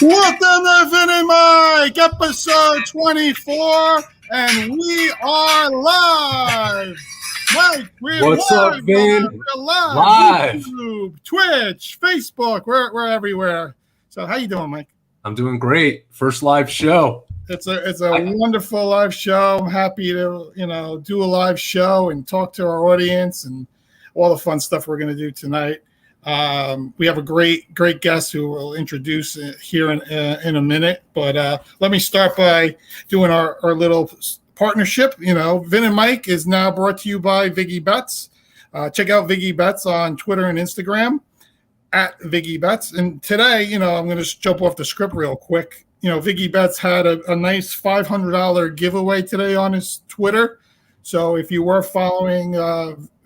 Welcome to Vin and Mike, episode 24, and we are live. Mike, we're What's live. up, Vin? We're live. YouTube, Twitch, Facebook, we're everywhere. So how you doing, Mike? I'm doing great. First live show. It's a wonderful live show. I'm happy to, do a live show and talk to our audience and all the fun stuff we're going to do tonight. We have a great guest who we'll introduce here in a minute. But let me start by doing our little partnership. Vin and Mike is now brought to you by Viggy Bets. Check out Viggy Bets on Twitter and Instagram at Viggy Bets. And today, I'm going to just jump off the script real quick. Viggy Bets had a nice $500 giveaway today on his Twitter. So if you were following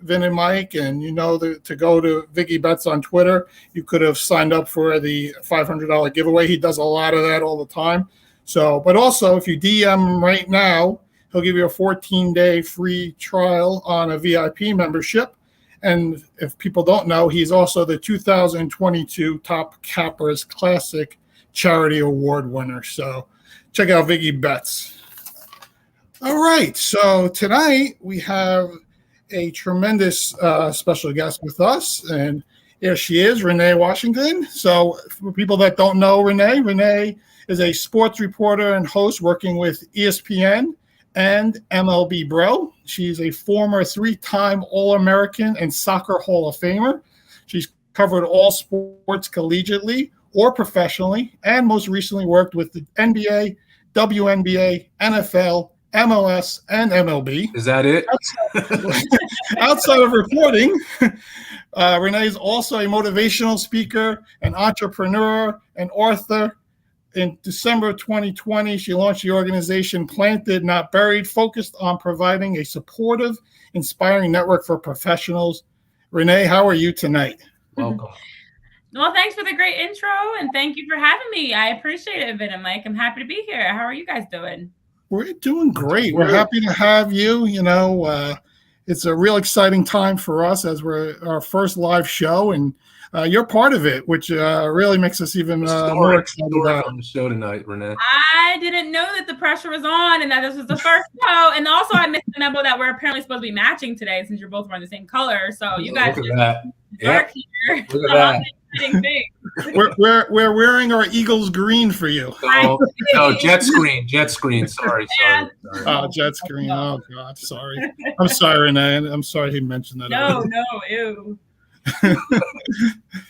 Vin and Mike and to go to Viggy Bets on Twitter, you could have signed up for the $500 giveaway. He does a lot of that all the time. So, but also if you DM him right now, he'll give you a 14-day free trial on a VIP membership. And if people don't know, he's also the 2022 Top Cappers Classic Charity Award winner. So check out Viggy Bets. All right. So tonight we have a tremendous special guest with us. And here she is, Renee Washington. So for people that don't know Renee is a sports reporter and host working with ESPN and MLB Bro. She's a former 3-time All-American and Soccer Hall of Famer. She's covered all sports collegiately or professionally, and most recently worked with the NBA, WNBA, NFL, MLS, and MLB. Is that it? Outside of reporting, Renee is also a motivational speaker, an entrepreneur, and author. In December 2020, she launched the organization Planted, Not Buried, focused on providing a supportive, inspiring network for professionals. Renee, how are you tonight? Welcome. Well, thanks for the great intro, and thank you for having me. I appreciate it, Vin and Mike. I'm happy to be here. How are you guys doing? We're doing great. We're happy to have you. It's a real exciting time for us as we're our first live show, and you're part of it, which really makes us even more excited about on the show tonight, Renee. I didn't know that the pressure was on and that this was the first show. And also I missed the memo that we're apparently supposed to be matching today since you're both wearing the same color. So you guys look at that. Dark here. Look at that. We're wearing our Eagles green for you. No, jet screen. Sorry. Oh, jet screen. Oh God, sorry. I'm sorry, Renee. I'm sorry he mentioned that. No, ew.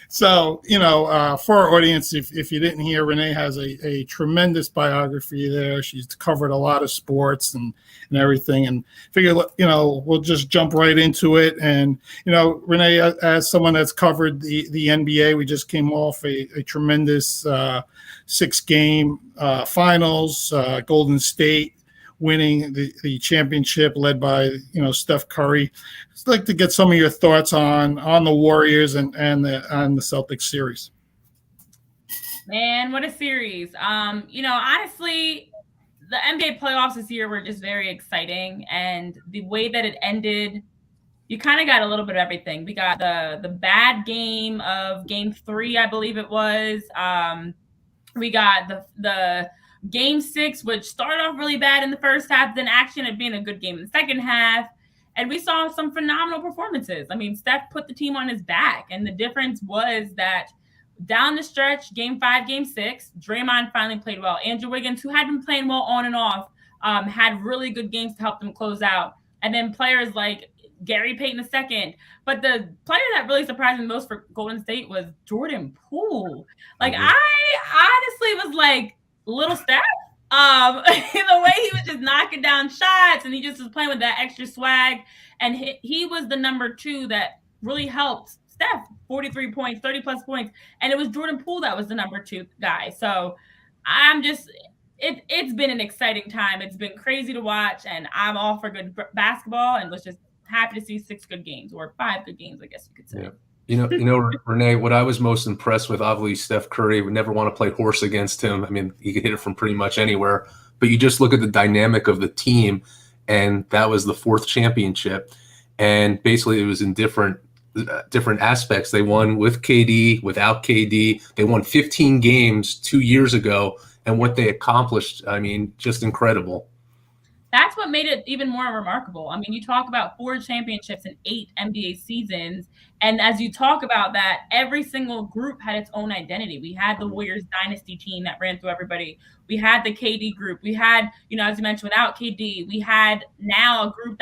So, for our audience, if you didn't hear, Renee has a tremendous biography there. She's covered a lot of sports and everything, and figure, we'll just jump right into it. And, Renee, as someone that's covered the NBA, we just came off a tremendous 6-game finals, Golden State winning the championship led by, Steph Curry. I'd like to get some of your thoughts on the Warriors and the Celtics series. Man, what a series. Honestly, the NBA playoffs this year were just very exciting. And the way that it ended, you kind of got a little bit of everything. We got the bad game of game 3, I believe it was. We got the game 6, which started off really bad in the first half, then actually ended up being a good game in the second half. And we saw some phenomenal performances. I mean, Steph put the team on his back. And the difference was that down the stretch, game 5, game 6, Draymond finally played well. Andrew Wiggins, who had been playing well on and off, had really good games to help them close out. And then players like Gary Payton II. But the player that really surprised me most for Golden State was Jordan Poole. Like, I honestly was like, little Steph. The way he was just knocking down shots and he just was playing with that extra swag. And he was the number 2 that really helped Steph, 43 points, 30 plus points. And it was Jordan Poole that was the number 2 guy. So it's been an exciting time. It's been crazy to watch, and I'm all for good basketball and was just happy to see 6 good games, or 5 good games, I guess you could say. Yeah. Renee, what I was most impressed with, obviously, Steph Curry would never want to play horse against him. I mean, he could hit it from pretty much anywhere. But you just look at the dynamic of the team, and that was the 4th championship. And basically, it was in different different aspects. They won with KD, without KD. They won 15 games 2 years ago, and what they accomplished, I mean, just incredible. That's what made it even more remarkable. I mean, you talk about 4 championships in 8 NBA seasons. And as you talk about that, every single group had its own identity. We had the Warriors dynasty team that ran through everybody. We had the KD group. We had, as you mentioned, without KD, we had now a group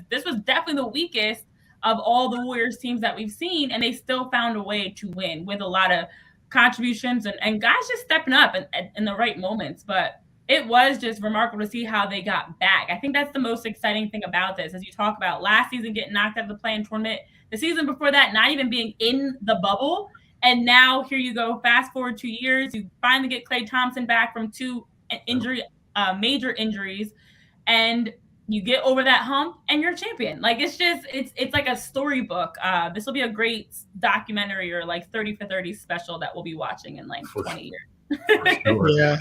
this was definitely the weakest of all the Warriors teams that we've seen. And they still found a way to win with a lot of contributions and guys just stepping up in the right moments. But it was just remarkable to see how they got back. I think that's the most exciting thing about this, as you talk about last season getting knocked out of the play-in tournament, the season before that not even being in the bubble, and now here you go, fast forward 2 years, you finally get Klay Thompson back from 2 major injuries, and you get over that hump, and you're a champion. Like it's like a storybook. This will be a great documentary or like 30 for 30 special that we'll be watching in like 20 years. Yeah.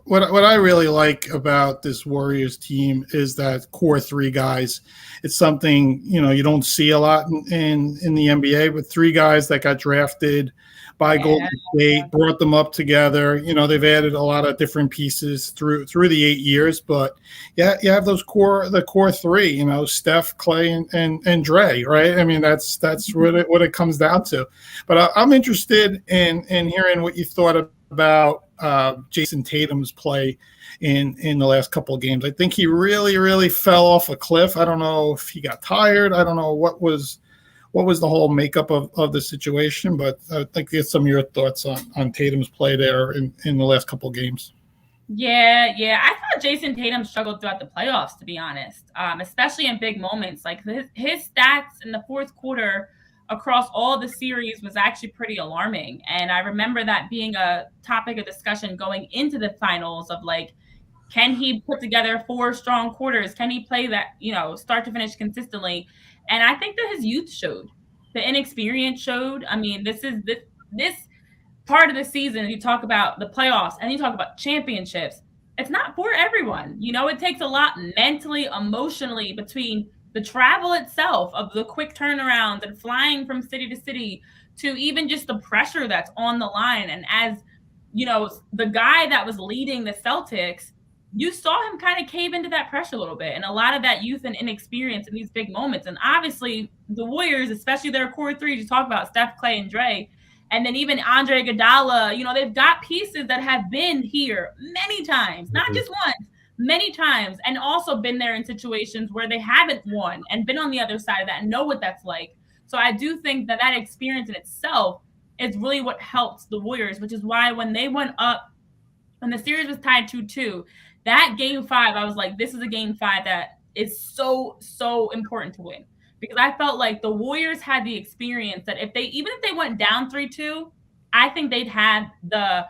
What I really like about this Warriors team is that core 3 guys. It's something you don't see a lot in the NBA, but 3 guys that got drafted by Golden State, brought them up together. They've added a lot of different pieces through the 8 years, but yeah, you have the core 3. Steph, Klay, and Dre, right? I mean, that's what it comes down to. But I'm interested in hearing what you thought about Jason Tatum's play in the last couple of games. I think he really, really fell off a cliff. I don't know if he got tired. I don't know what was the whole makeup of the situation, but I'd like to get some of your thoughts on Tatum's play there in the last couple of games. Yeah. I thought Jason Tatum struggled throughout the playoffs, to be honest, especially in big moments. Like his stats in the fourth quarter across all the series was actually pretty alarming. And I remember that being a topic of discussion going into the finals of like, can he put together 4 strong quarters? Can he play that, start to finish consistently? And I think that his youth showed, the inexperience showed. I mean, this part of the season, you talk about the playoffs and you talk about championships. It's not for everyone. It takes a lot mentally, emotionally between the travel itself of the quick turnarounds and flying from city to city to even just the pressure that's on the line. And as, the guy that was leading the Celtics, you saw him kind of cave into that pressure a little bit and a lot of that youth and inexperience in these big moments. And obviously the Warriors, especially their core 3, you talk about Steph, Klay, and Dre, and then even Andre Iguodala, they've got pieces that have been here many times, not just once, many times, and also been there in situations where they haven't won and been on the other side of that and know what that's like. So I do think that experience in itself is really what helped the Warriors, which is why when they went up, when the series was tied 2-2, that game 5, I was like, this is a game 5 that is so, so important to win. Because I felt like the Warriors had the experience that even if they went down 3-2, I think they'd have the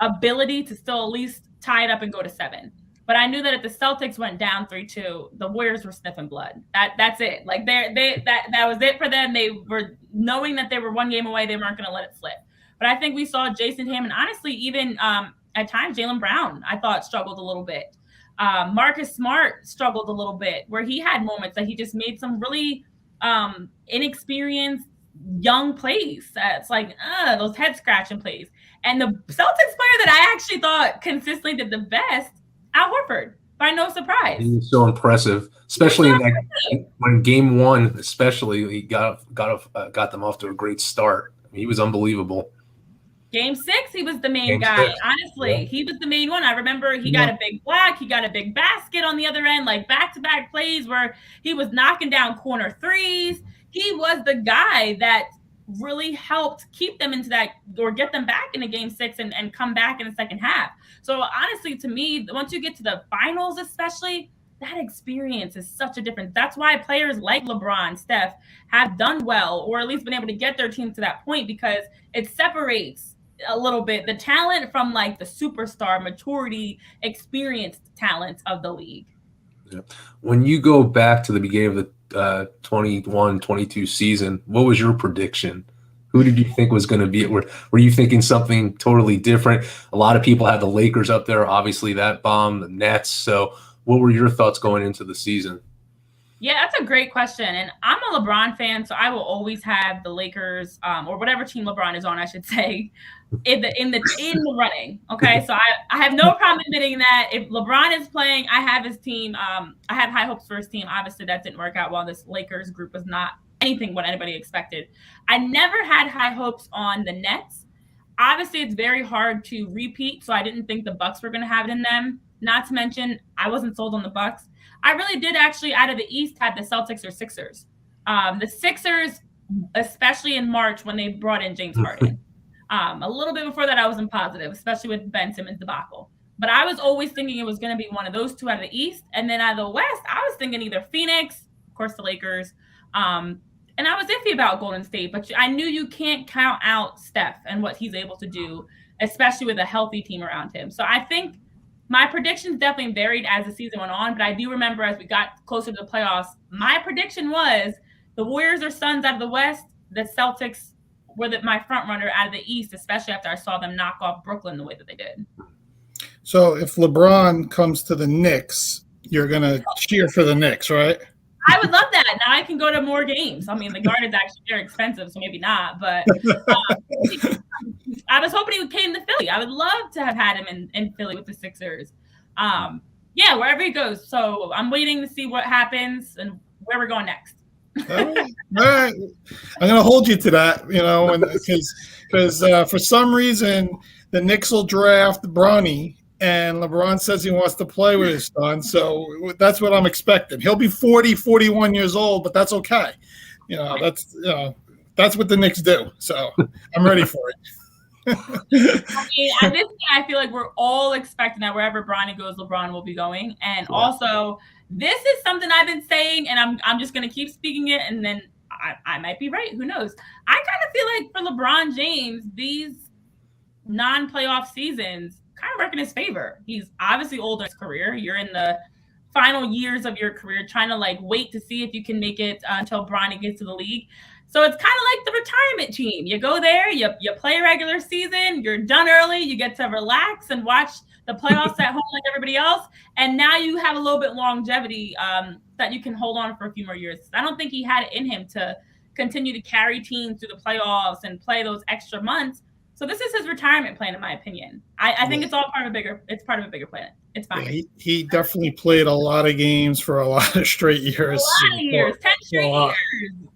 ability to still at least tie it up and go to 7. But I knew that if the Celtics went down 3-2, the Warriors were sniffing blood. That's it. Like that was it for them. They were knowing that they were 1 game away. They weren't going to let it slip. But I think we saw Jason Tatum, and honestly, even at times Jaylen Brown, I thought struggled a little bit. Marcus Smart struggled a little bit, where he had moments that he just made some really inexperienced young plays. It's like those head scratching plays. And the Celtics player that I actually thought consistently did the best, Al Horford, by no surprise. He was so impressive, especially when game 1, especially he got them off to a great start. I mean, he was unbelievable. Game 6, he was the main guy. Honestly, he was the main one. I remember he got a big block. He got a big basket on the other end, like back-to-back plays where he was knocking down corner threes. He was the guy that really helped keep them into that or get them back into game 6 and come back in the second half. So honestly, to me, once you get to the finals, especially, that experience is such a difference. That's why players like LeBron, Steph have done well, or at least been able to get their team to that point, because it separates a little bit the talent from like the superstar maturity experienced talent of the league. Yeah. When you go back to the beginning of the 21-22 season, what was your prediction? Who did you think was going to be it? Were you thinking something totally different? A lot of people had the Lakers up there, obviously that bomb, the Nets. So what were your thoughts going into the season? Yeah, that's a great question. And I'm a LeBron fan, so I will always have the Lakers, or whatever team LeBron is on, I should say, in the running. Okay. So I have no problem admitting that if LeBron is playing, I have his team. I have high hopes for his team. Obviously, that didn't work out well. This Lakers group was not anything what anybody expected. I never had high hopes on the Nets. Obviously, it's very hard to repeat, so I didn't think the Bucks were going to have it in them. Not to mention, I wasn't sold on the Bucks. I really did actually, out of the East, have the Celtics or Sixers. The Sixers, especially in March when they brought in James Harden. A little bit before that, I wasn't positive, especially with Ben Simmons debacle. But I was always thinking it was going to be one of those two out of the East. And then out of the West, I was thinking either Phoenix, of course, the Lakers. And I was iffy about Golden State, but I knew you can't count out Steph and what he's able to do, especially with a healthy team around him. So I think my predictions definitely varied as the season went on, but I do remember as we got closer to the playoffs, my prediction was the Warriors or Suns out of the West, the Celtics were my front runner out of the East, especially after I saw them knock off Brooklyn the way that they did. So if LeBron comes to the Knicks, you're going to cheer for the Knicks, right? I would love that. Now I can go to more games. I mean, the Garden is actually very expensive, so maybe not. But I was hoping he came to Philly. I would love to have had him in Philly with the Sixers. Yeah, wherever he goes. So I'm waiting to see what happens and where we're going next. All right. I'm going to hold you to that, because for some reason the Knicks will draft Bronny, and LeBron says he wants to play with his son. So that's what I'm expecting. He'll be 40, 41 years old, but that's okay. That's what the Knicks do. So I'm ready for it. I mean, at this point, I feel like we're all expecting that wherever Bronny goes, LeBron will be going. And also, this is something I've been saying, and I'm just going to keep speaking it, and then I might be right. Who knows? I kind of feel like for LeBron James, these non-playoff seasons kind of work in his favor. He's obviously older in his career. You're in the final years of your career, trying to wait to see if you can make it until Bronny gets to the league. So it's kind of like the retirement team. You go there, you play a regular season, you're done early, you get to relax and watch the playoffs at home like everybody else. And now you have a little bit longevity that you can hold on for a few more years. I don't think he had it in him to continue to carry teams through the playoffs and play those extra months. So this is his retirement plan, in my opinion. I think it's all part of a bigger plan. It's fine. Yeah, he definitely played a lot of games for a lot of straight years. 10 straight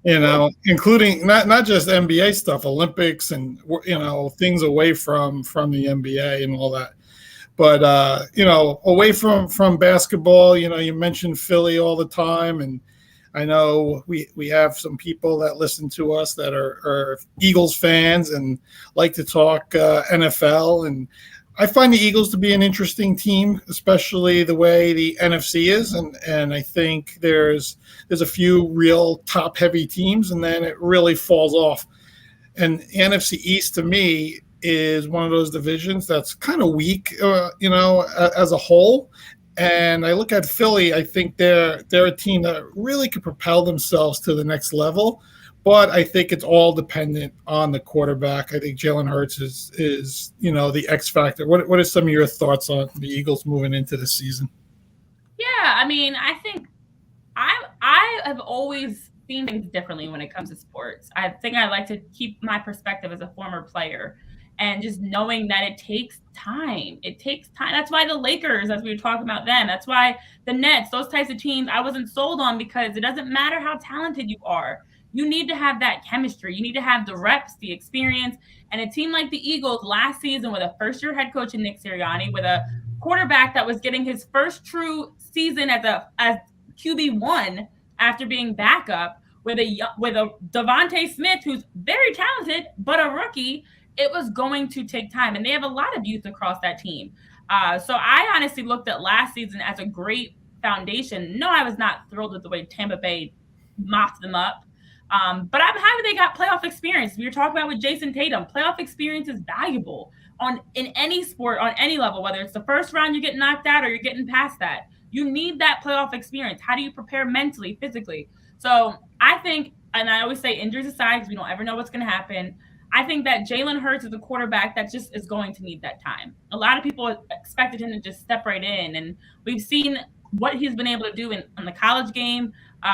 years. Including not just NBA stuff, Olympics and things away from the NBA and all that. But away from basketball, you mentioned Philly all the time, and I know we have some people that listen to us that are Eagles fans and like to talk NFL. And I find the Eagles to be an interesting team, especially the way the NFC is. And I think there's a few real top-heavy teams, and then it really falls off. And the NFC East, to me, is one of those divisions that's kind of weak, as a whole. And I look at Philly, I think they're a team that really could propel themselves to the next level. But I think it's all dependent on the quarterback. I think Jalen Hurts is the X factor. What are some of your thoughts on the Eagles moving into the season? Yeah, I mean, I think I have always seen things differently when it comes to sports. I think I like to keep my perspective as a former player. And just knowing that it takes time. It takes time. That's why the Lakers, as we were talking about them, that's why the Nets, those types of teams, I wasn't sold on, because it doesn't matter how talented you are. You need to have that chemistry. You need to have the reps, the experience. And a team like the Eagles last season with a first-year head coach in Nick Sirianni, with a quarterback that was getting his first true season as QB1 after being backup, with a Devontae Smith who's very talented but a rookie, it was going to take time. And they have a lot of youth across that team. So I honestly looked at last season as a great foundation. No, I was not thrilled with the way Tampa Bay mopped them up. But I'm happy they got playoff experience. We were talking about with Jason Tatum. Playoff experience is valuable in any sport, on any level, whether it's the first round you get knocked out or you're getting past that. You need that playoff experience. How do you prepare mentally, physically? So I think, and I always say injuries aside, because we don't ever know what's going to happen, I think that Jalen Hurts is a quarterback that just is going to need that time. A lot of people expected him to just step right in. And we've seen what he's been able to do in the college game.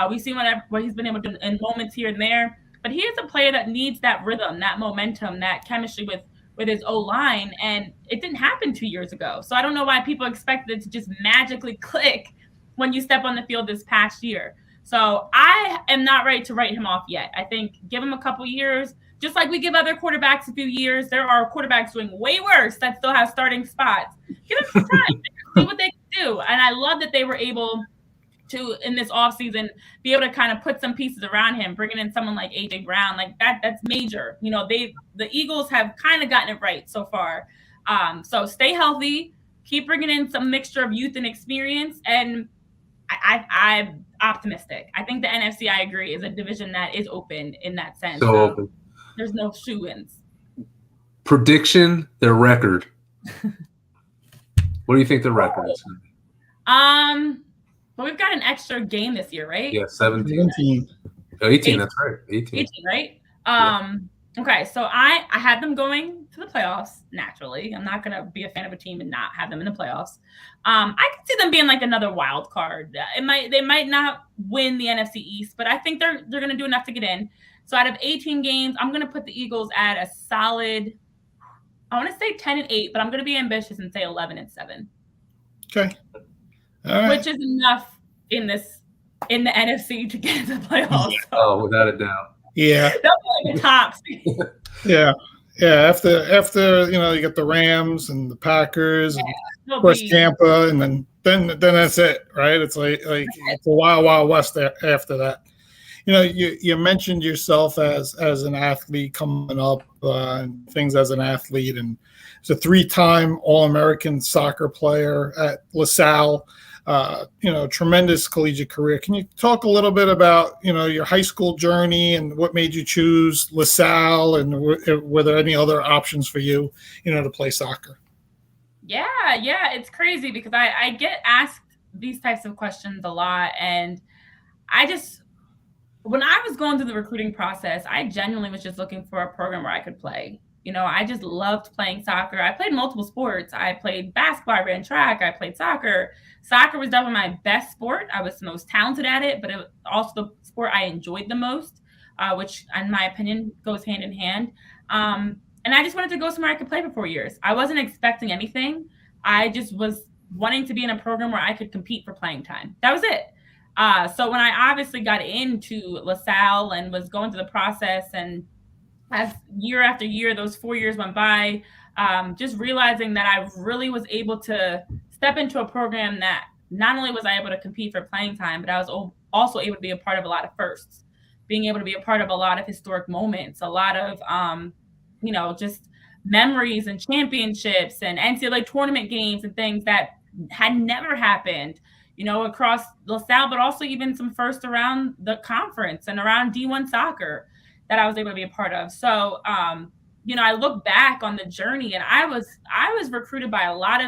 We've seen what he's been able to do in moments here and there. But he is a player that needs that rhythm, that momentum, that chemistry with his O-line, and it didn't happen 2 years ago. So I don't know why people expected it to just magically click when you step on the field this past year. So I am not ready to write him off yet. I think give him a couple years, just like we give other quarterbacks a few years. There are quarterbacks doing way worse that still have starting spots. Give them some time, see what they can do. And I love that they were able to, in this offseason, be able to kind of put some pieces around him, bringing in someone like A.J. Brown. Like that's major. You know, the Eagles have kind of gotten it right so far. So stay healthy, keep bringing in some mixture of youth and experience, and I'm optimistic. I think the NFC, I agree, is a division that is open in that sense. So open. There's no shoe-ins. Prediction, their record. What do you think the record is? But we've got an extra game this year, right? Yeah, 17. 18, that's right. 18, right? Okay, so I had them going to the playoffs naturally. I'm not going to be a fan of a team and not have them in the playoffs. I could see them being like another wild card. They might not win the NFC East, but I think they're going to do enough to get in. So out of 18 games, I'm going to put the Eagles at a solid, I want to say 10-8, but I'm going to be ambitious and say 11-7. Okay. All right. Which is enough in the NFC to get into the playoffs. Oh, without a doubt. Yeah. They'll be the tops. Yeah. After you get the Rams and the Packers and of course Tampa, and then that's it, right? It's like it's a wild west after that. You mentioned yourself as an athlete coming up, and things as an athlete, and as a 3-time All-American soccer player at LaSalle. Tremendous collegiate career. Can you talk a little bit about, your high school journey and what made you choose LaSalle, and were there any other options for you, to play soccer? Yeah, it's crazy because I get asked these types of questions a lot, and when I was going through the recruiting process, I genuinely was just looking for a program where I could play. I just loved playing soccer. I played multiple sports. I played basketball, I ran track, I played soccer. Soccer was definitely my best sport. I was the most talented at it, but it was also the sport I enjoyed the most, which, in my opinion, goes hand in hand. And I just wanted to go somewhere I could play for 4 years. I wasn't expecting anything. I just was wanting to be in a program where I could compete for playing time. That was it. So when I obviously got into LaSalle and was going through the process, and as year after year, those 4 years went by, just realizing that I really was able to step into a program that not only was I able to compete for playing time, but I was also able to be a part of a lot of firsts, being able to be a part of a lot of historic moments, a lot of, just memories and championships and NCAA tournament games and things that had never happened, across LaSalle, but also even some first around the conference and around D1 soccer that I was able to be a part of. So, I look back on the journey, and I was recruited by a lot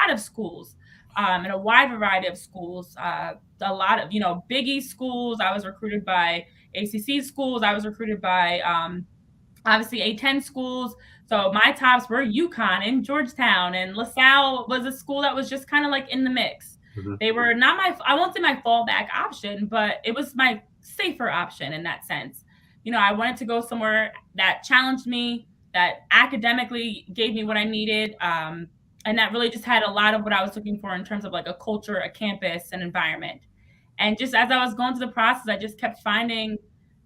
of schools, and a wide variety of schools, a lot of, Big East schools. I was recruited by ACC schools. I was recruited by, obviously A10 schools. So my tops were UConn and Georgetown, and LaSalle was a school that was just kind of like in the mix. Mm-hmm. They were not I won't say my fallback option, but it was my safer option in that sense. I wanted to go somewhere that challenged me, that academically gave me what I needed, and that really just had a lot of what I was looking for in terms of like a culture, a campus, an environment. And just as I was going through the process, I just kept finding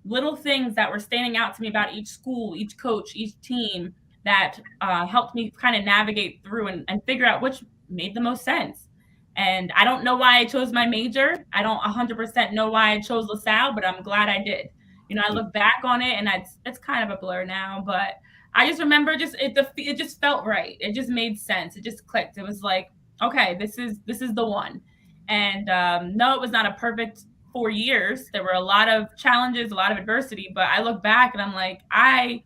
little things that were standing out to me about each school, each coach, each team that helped me kind of navigate through and figure out which made the most sense. And I don't know why I chose my major. I don't 100% know why I chose LaSalle, but I'm glad I did. I look back on it, and it's kind of a blur now, but I just remember it just felt right. It just made sense. It just clicked. It was like, okay, this is the one. And no, it was not a perfect 4 years. There were a lot of challenges, a lot of adversity, but I look back and I'm like, I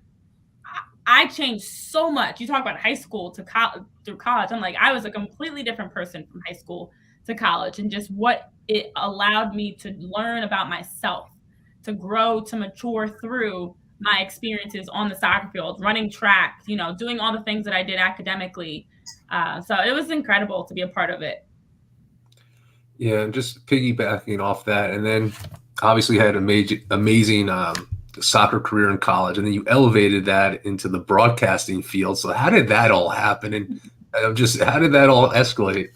changed so much. You talk about high school to through college. I'm like, I was a completely different person from high school to college, and just what it allowed me to learn about myself, to grow, to mature through my experiences on the soccer field, running track, doing all the things that I did academically. So it was incredible to be a part of it. Yeah, and just piggybacking off that, and then obviously had amazing soccer career in college, and then you elevated that into the broadcasting field. So how did that all happen, and how did that all escalate?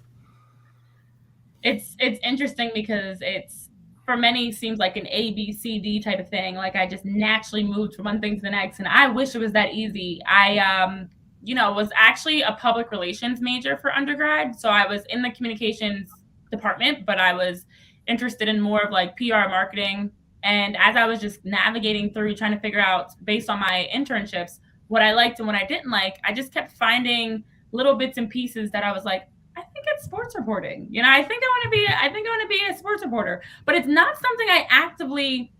It's interesting because it's, for many, seems like an A, B, C, D type of thing. Like I just naturally moved from one thing to the next, and I wish it was that easy. I was actually a public relations major for undergrad, so I was in the communications department, but I was interested in more of like PR marketing. And as I was just navigating through trying to figure out, based on my internships, what I liked and what I didn't like, I just kept finding little bits and pieces that I was like, I think it's sports reporting. I think I want to be a sports reporter, but it's not something I actively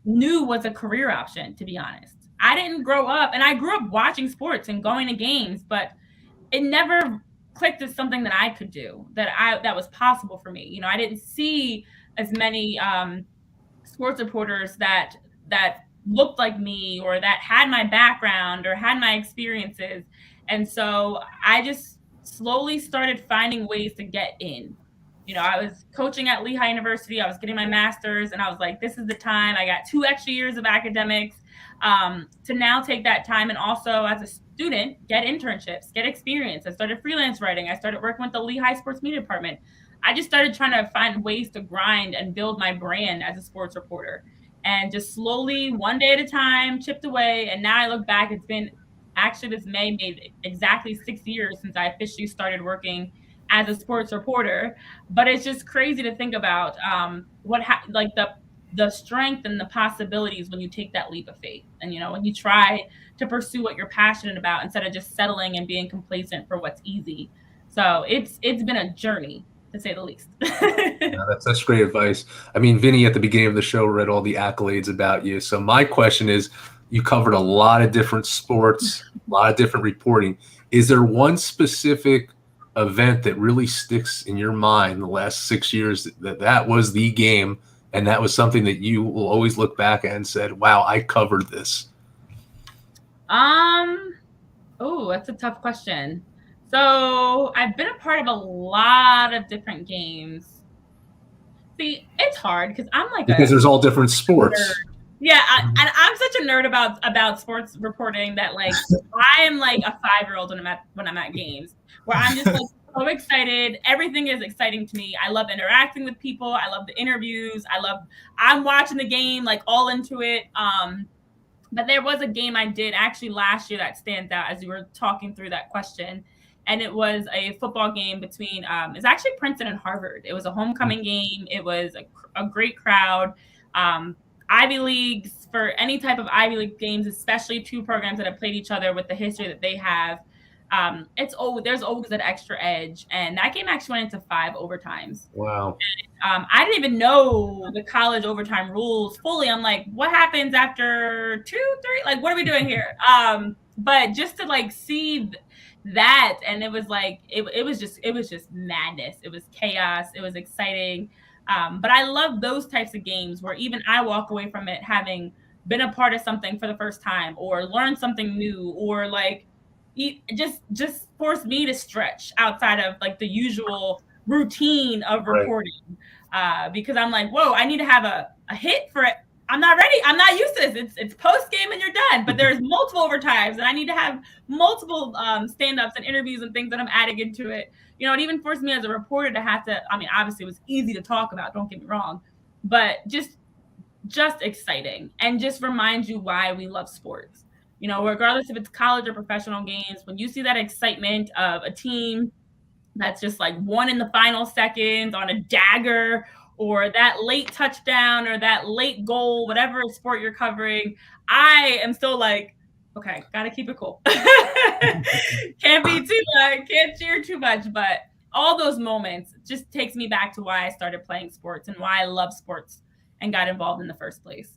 knew was a career option, to be honest. I didn't grow up, and I grew up watching sports and going to games, but it never clicked as something that I could do, that was possible for me. I didn't see as many sports reporters that looked like me, or that had my background or had my experiences. And so I just slowly started finding ways to get in. I was coaching at Lehigh University. I was getting my master's, and I was like, this is the time. I got 2 extra years of academics to now take that time and also, as a student, get internships, get experience. I started freelance writing. I started working with the Lehigh Sports Media Department. I just started trying to find ways to grind and build my brand as a sports reporter, and just slowly, one day at a time, chipped away. And now I look back, it's been actually, this May made exactly 6 years since I officially started working as a sports reporter. But it's just crazy to think about the strength and the possibilities when you take that leap of faith, and when you try to pursue what you're passionate about instead of just settling and being complacent for what's easy. So it's been a journey, to say the least. Yeah, that's great advice. I mean, Vinny at the beginning of the show read all the accolades about you. So my question is, you covered a lot of different sports, a lot of different reporting. Is there one specific event that really sticks in your mind the last 6 years that was the game, and that was something that you will always look back at and said, wow, I covered this? Oh, that's a tough question. So I've been a part of a lot of different games. See, it's hard because there's all different sports. Nerd. Yeah, and I'm such a nerd about sports reporting that, like, I am like a 5-year-old when I'm at games, where I'm just like so excited. Everything is exciting to me. I love interacting with people. I love the interviews. I'm watching the game, like, all into it. But there was a game I did actually last year that stands out as you were talking through that question. And it was a football game between, it's actually Princeton and Harvard. It was a homecoming game. It was a great crowd. Ivy Leagues, for any type of Ivy League games, especially 2 programs that have played each other with the history that they have, there's always that extra edge. And that game actually went into 5 overtimes. Wow. And, I didn't even know the college overtime rules fully. I'm like, what happens after 2, 3? Like, what are we doing here? But just to, like, see that, and it was like, it was just madness. It was chaos. It was exciting. But I love those types of games where even I walk away from it having been a part of something for the first time, or learned something new, or like just forced me to stretch outside of like the usual routine of reporting. Right. Because I'm like, whoa, I need to have a hit for it. I'm not ready. I'm not used to this. It's post game and you're done. But there's multiple overtimes, and I need to have multiple stand-ups and interviews and things that I'm adding into it. It even forced me as a reporter to have to, I mean, obviously it was easy to talk about, don't get me wrong, but just exciting, and just reminds you why we love sports. Regardless if it's college or professional games, when you see that excitement of a team that's just like won in the final seconds on a dagger, or that late touchdown, or that late goal, whatever sport you're covering, I am still like, okay, gotta keep it cool. Can't cheer too much, but all those moments just takes me back to why I started playing sports and why I love sports and got involved in the first place.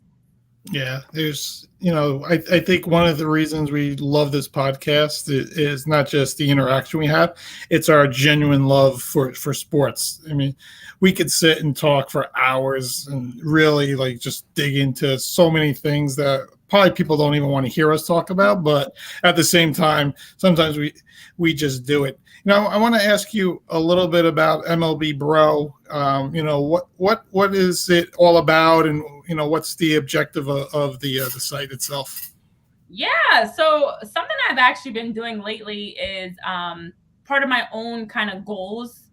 Yeah, there's, I think one of the reasons we love this podcast is not just the interaction we have, it's our genuine love for sports. I mean, we could sit and talk for hours and really like just dig into so many things that probably people don't even want to hear us talk about, but at the same time, sometimes we just do it. Now, I want to ask you a little bit about MLB Bro. What is it all about, and what's the objective of the site itself? Yeah, so something I've actually been doing lately is part of my own kind of goals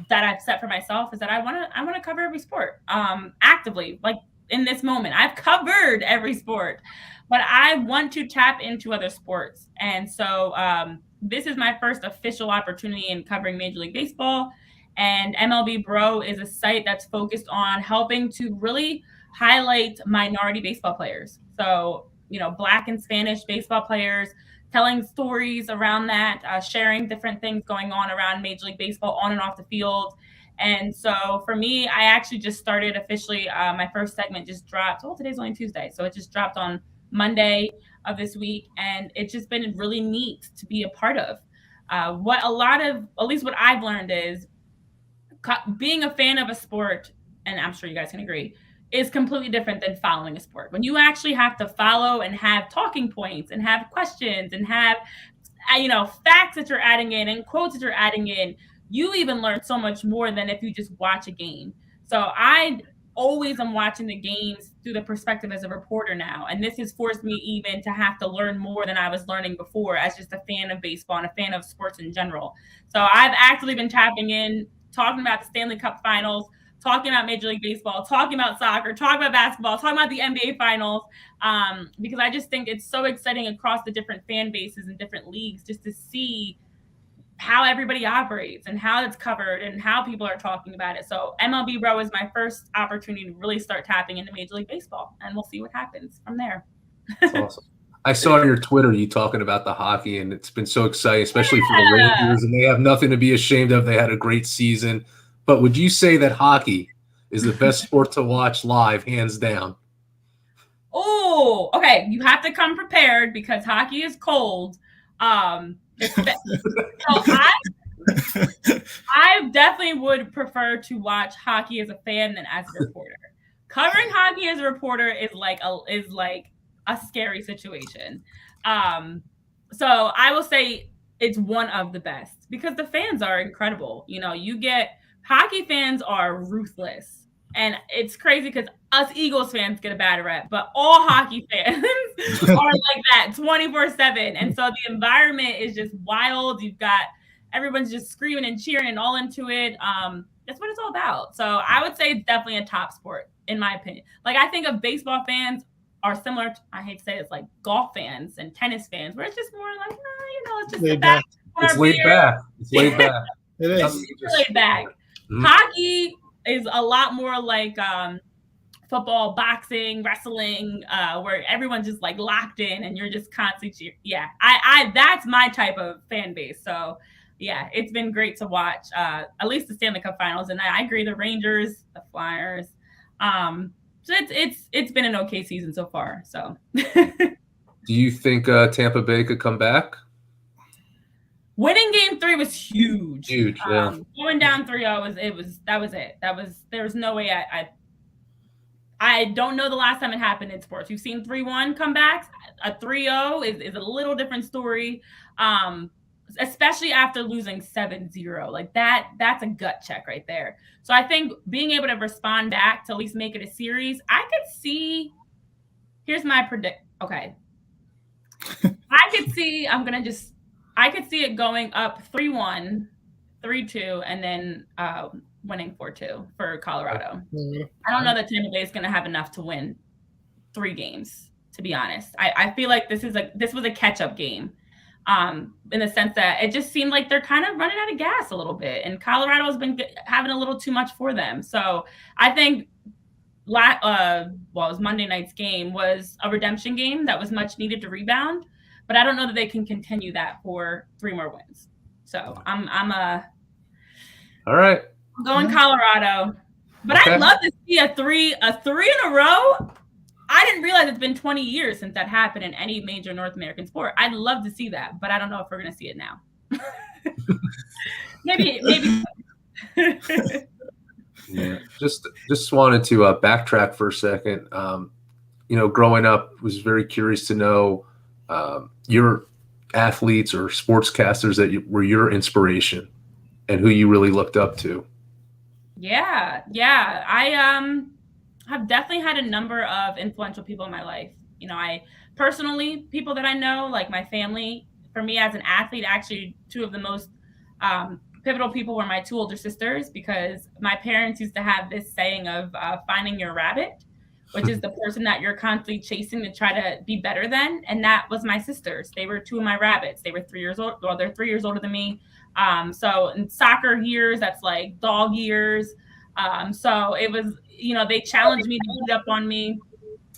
that I've set for myself is that I want to cover every sport actively. Like in this moment, I've covered every sport, but I want to tap into other sports. And so this is my first official opportunity in covering Major League Baseball. And MLB Bro is a site that's focused on helping to really highlight minority baseball players. So, Black and Spanish baseball players, telling stories around that, sharing different things going on around Major League Baseball on and off the field. And so for me, I actually just started officially. My first segment just dropped. Well, today's only Tuesday, so it just dropped on Monday of this week. And it's just been really neat to be a part of. At least what I've learned is being a fan of a sport, and I'm sure you guys can agree, is completely different than following a sport. When you actually have to follow and have talking points and have questions and have, facts that you're adding in and quotes that you're adding in, you even learn so much more than if you just watch a game. So I always am watching the games through the perspective as a reporter now. And this has forced me even to have to learn more than I was learning before as just a fan of baseball and a fan of sports in general. So I've actually been tapping in, talking about the Stanley Cup Finals, talking about Major League Baseball, talking about soccer, talking about basketball, talking about the NBA Finals, because I just think it's so exciting across the different fan bases and different leagues just to see how everybody operates and how it's covered and how people are talking about it. So MLB Bro is my first opportunity to really start tapping into Major League Baseball, and we'll see what happens from there. That's awesome. I saw on your Twitter you talking about the hockey, and it's been so exciting, especially for the Rangers, and they have nothing to be ashamed of. They had a great season. But would you say that hockey is the best sport to watch live, hands down? Oh, okay. You have to come prepared because hockey is cold. So I definitely would prefer to watch hockey as a fan than as a reporter. Covering hockey as a reporter is like a scary situation. So I will say it's one of the best because the fans are incredible. Hockey fans are ruthless, and it's crazy because us Eagles fans get a bad rep, but all hockey fans are like that 24/7. And so the environment is just wild. You've got everyone's just screaming and cheering and all into it. That's what it's all about. So I would say it's definitely a top sport, in my opinion. Like, I think of baseball fans are similar to, I hate to say it's like golf fans and tennis fans, where it's just more like, it's just laid back. It's laid back. It's laid back. It is. It's laid back. Mm-hmm. Hockey is a lot more like football, boxing, wrestling, where everyone's just like locked in and you're just constantly, I that's my type of fan base. So yeah, it's been great to watch, at least the Stanley Cup Finals. And I agree, the Rangers, the Flyers. So it's been an okay season so far. So do you think Tampa Bay could come back? Winning Game 3 was huge. Huge, yeah. Going down 3-0 that was it. There was no way I don't know the last time it happened in sports. You've seen 3-1 comebacks. A 3-0 is a little different story. Especially after losing 7-0. Like that's a gut check right there. So I think being able to respond back to at least make it a series, I could see, here's my okay. I could see it going up 3-1, 3-2, and then winning 4-2 for Colorado. Mm-hmm. I don't know that Tampa Bay is going to have enough to win 3 games, to be honest. I feel like this was a catch-up game. In the sense that it just seemed like they're kind of running out of gas a little bit, and Colorado has been having a little too much for them. So I think it was Monday night's game was a redemption game that was much needed to rebound, but I don't know that they can continue that for 3 more wins. So I'm all right. I'm going Colorado, but okay. I'd love to see a three in a row. I didn't realize it's been 20 years since that happened in any major North American sport. I'd love to see that, but I don't know if we're going to see it now. maybe. Yeah, just wanted to backtrack for a second. growing up, was very curious to know your athletes or sportscasters that were your inspiration and who you really looked up to. Yeah. I have definitely had a number of influential people in my life. I personally, people that I know, like my family. For me as an athlete, actually, two of the most pivotal people were my two older sisters, because my parents used to have this saying of finding your rabbit, which is the person that you're constantly chasing to try to be better than. And that was my sisters. They were two of my rabbits. They were 3 years old. Well, they're 3 years older than me. So in soccer years, that's like dog years. So it was, they challenged me to beat up on me.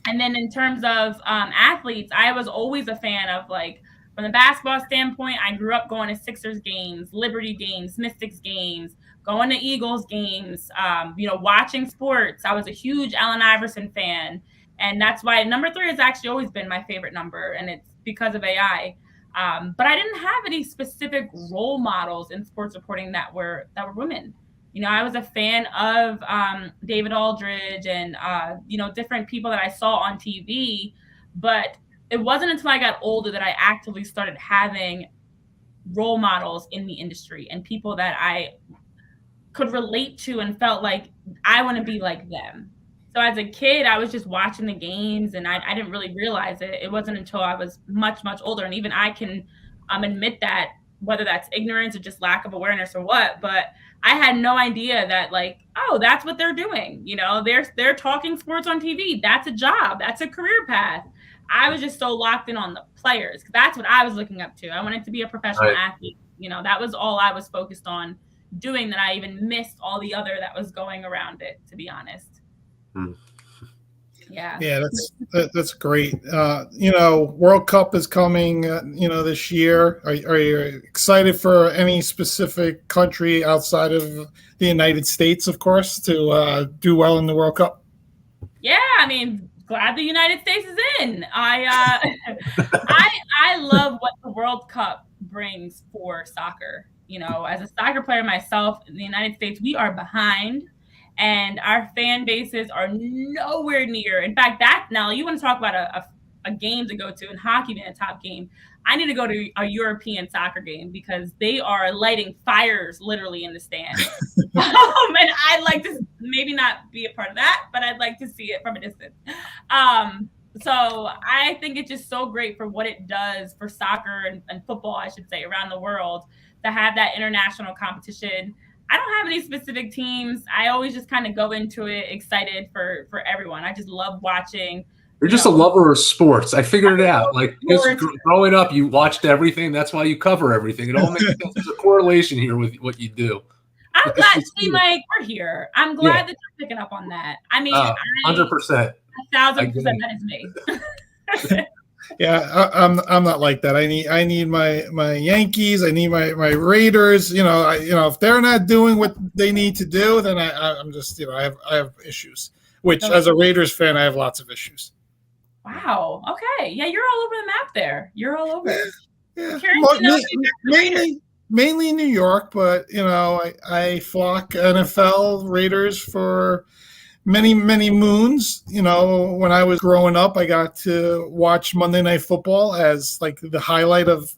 And then in terms of athletes, I was always a fan of, like, from the basketball standpoint, I grew up going to Sixers games, Liberty games, Mystics games, going to Eagles games, watching sports. I was a huge Allen Iverson fan. And that's why number 3 has actually always been my favorite number. And it's because of AI. But I didn't have any specific role models in sports reporting that were women. I was a fan of David Aldridge and, different people that I saw on TV. But it wasn't until I got older that I actively started having role models in the industry and people that I could relate to and felt like I want to be like them. So as a kid, I was just watching the games and I didn't really realize it. It wasn't until I was much, much older. And even I can admit that, whether that's ignorance or just lack of awareness or what, but I had no idea that, like, oh, that's what they're doing. They're talking sports on TV. That's a job. That's a career path. I was just so locked in on the players. That's what I was looking up to. I wanted to be a professional athlete. That was all I was focused on doing, that I even missed all the other that was going around it, to be honest. Yeah, that's great. World Cup is coming this year. Are you excited for any specific country outside of the United States, of course, to do well in the World Cup? Yeah, I mean, glad the United States is in. I love what the World Cup brings for soccer. As a soccer player myself, in the United States, we are behind. And our fan bases are nowhere near. In fact, now you want to talk about a game to go to, and hockey being a top game. I need to go to a European soccer game because they are lighting fires literally in the stands. And I'd like to maybe not be a part of that, but I'd like to see it from a distance. So I think it's just so great for what it does for soccer and football, I should say, around the world, to have that international competition. I don't have any specific teams. I always just kind of go into it excited for everyone. I just love watching. You're just a lover of sports. I figured it out. Like, growing up, you watched everything. That's why you cover everything. It all makes sense. There's a correlation here with what you do. I'm glad. See, Mike, we're here. I'm glad that you're picking up on that. I mean, 100%. 1,000% that is me. Yeah, I'm not like that. I need my Yankees. I need my Raiders. If they're not doing what they need to do, then I'm just I have issues. Which, as a Raiders fan, I have lots of issues. Wow. Okay. Yeah, you're all over the map there. You're all over. Yeah. Mainly New York, but I flock NFL Raiders for many moons. When I was growing up, I got to watch Monday Night Football as like the highlight of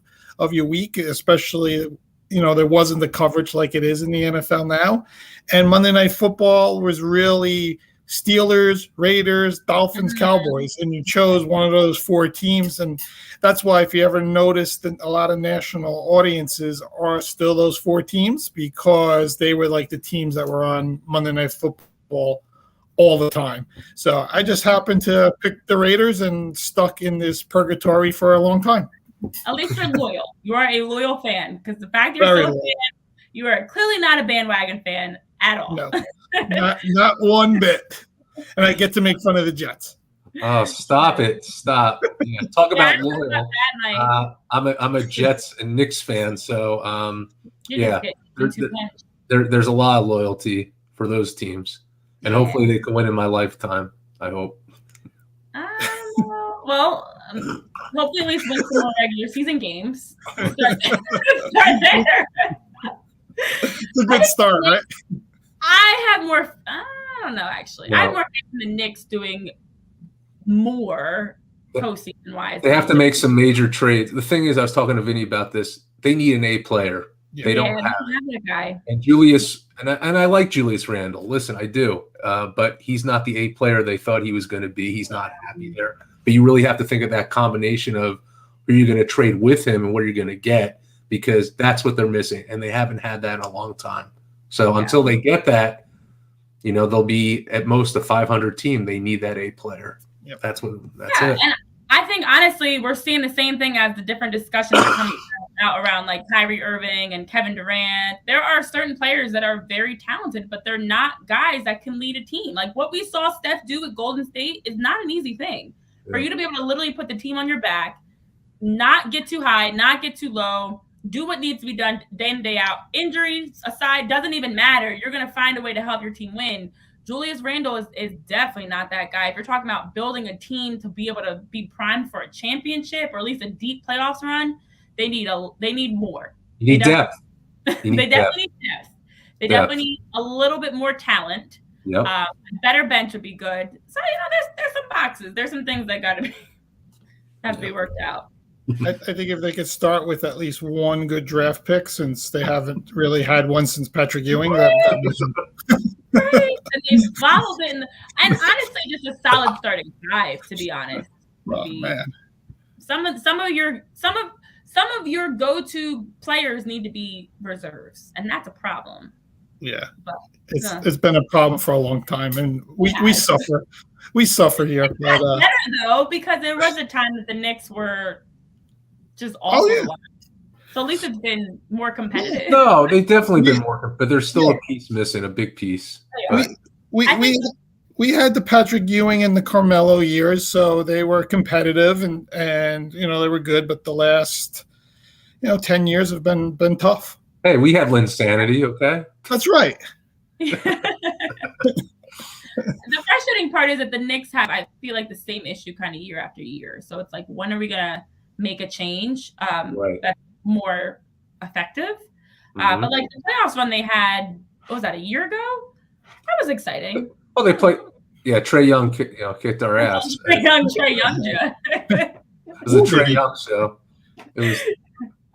your week, especially there wasn't the coverage like it is in the NFL now. And Monday Night Football was really Steelers, Raiders, Dolphins, Cowboys, and you chose one of those 4 teams. And that's why, if you ever noticed, a lot of national audiences are still those 4 teams, because they were like the teams that were on Monday Night Football all the time. So I just happened to pick the Raiders and stuck in this purgatory for a long time. At least you're loyal. You are a loyal fan, because the fact you're still a fan, you are clearly not a bandwagon fan at all. No, not one bit. And I get to make fun of the Jets. Oh, stop it. Stop. Yeah, talk about loyal. I'm a Jets and Knicks fan, so there's a lot of loyalty for those teams. And hopefully they can win in my lifetime, I hope. Well, hopefully at least win some more regular season games. Start there. It's a good start, right? I have more. I don't know, actually. I have more faith in the Knicks doing more postseason wise. They have to make some major trades. The thing is, I was talking to Vinny about this. They need an A player. Yeah. They don't have that guy. And Julius, and I like Julius Randle. Listen, I do, but he's not the A player they thought he was going to be. He's not happy there. But you really have to think of that combination of who you're going to trade with him and what you're going to get, because that's what they're missing, and they haven't had that in a long time. So until they get that, they'll be at most a 500 team. They need that A player. Yep. That's it. And I think, honestly, we're seeing the same thing as the different discussions that come out around like Kyrie Irving and Kevin Durant. There are certain players that are very talented, but they're not guys that can lead a team. Like what we saw Steph do with Golden State is not an easy thing. Yeah. For you to be able to literally put the team on your back, not get too high, not get too low, do what needs to be done day in, day out. Injuries aside, doesn't even matter. You're going to find a way to help your team win. Julius Randle is definitely not that guy. If you're talking about building a team to be able to be primed for a championship or at least a deep playoffs run, they need more. You need depth. They definitely need depth. They definitely need a little bit more talent. Yep. Better bench would be good. So there's some boxes. There's some things that got to have to be worked out. I think if they could start with at least one good draft pick, since they haven't really had one since Patrick Ewing, that right. And they followed it, and honestly, just a solid starting five. To be honest, man, some of your go-to players need to be reserves, and that's a problem. Yeah, but it's been a problem for a long time, and we suffer. We suffer here. But, better though, because there was a time that the Knicks were just awful. So at least it's been more competitive. No, they've definitely been more, but there's still a piece missing, a big piece. We had the Patrick Ewing and the Carmelo years, so they were competitive and they were good. But the last 10 years have been tough. Hey, we had Linsanity, okay? That's right. The frustrating part is that the Knicks have, I feel like, the same issue kind of year after year. So it's like, when are we gonna make a change that's more effective? But like the playoffs run they had, what was that, a year ago? That was exciting. Oh, they played. Yeah, Trae Young kicked our ass. Trae Young. It was a Trae Young show.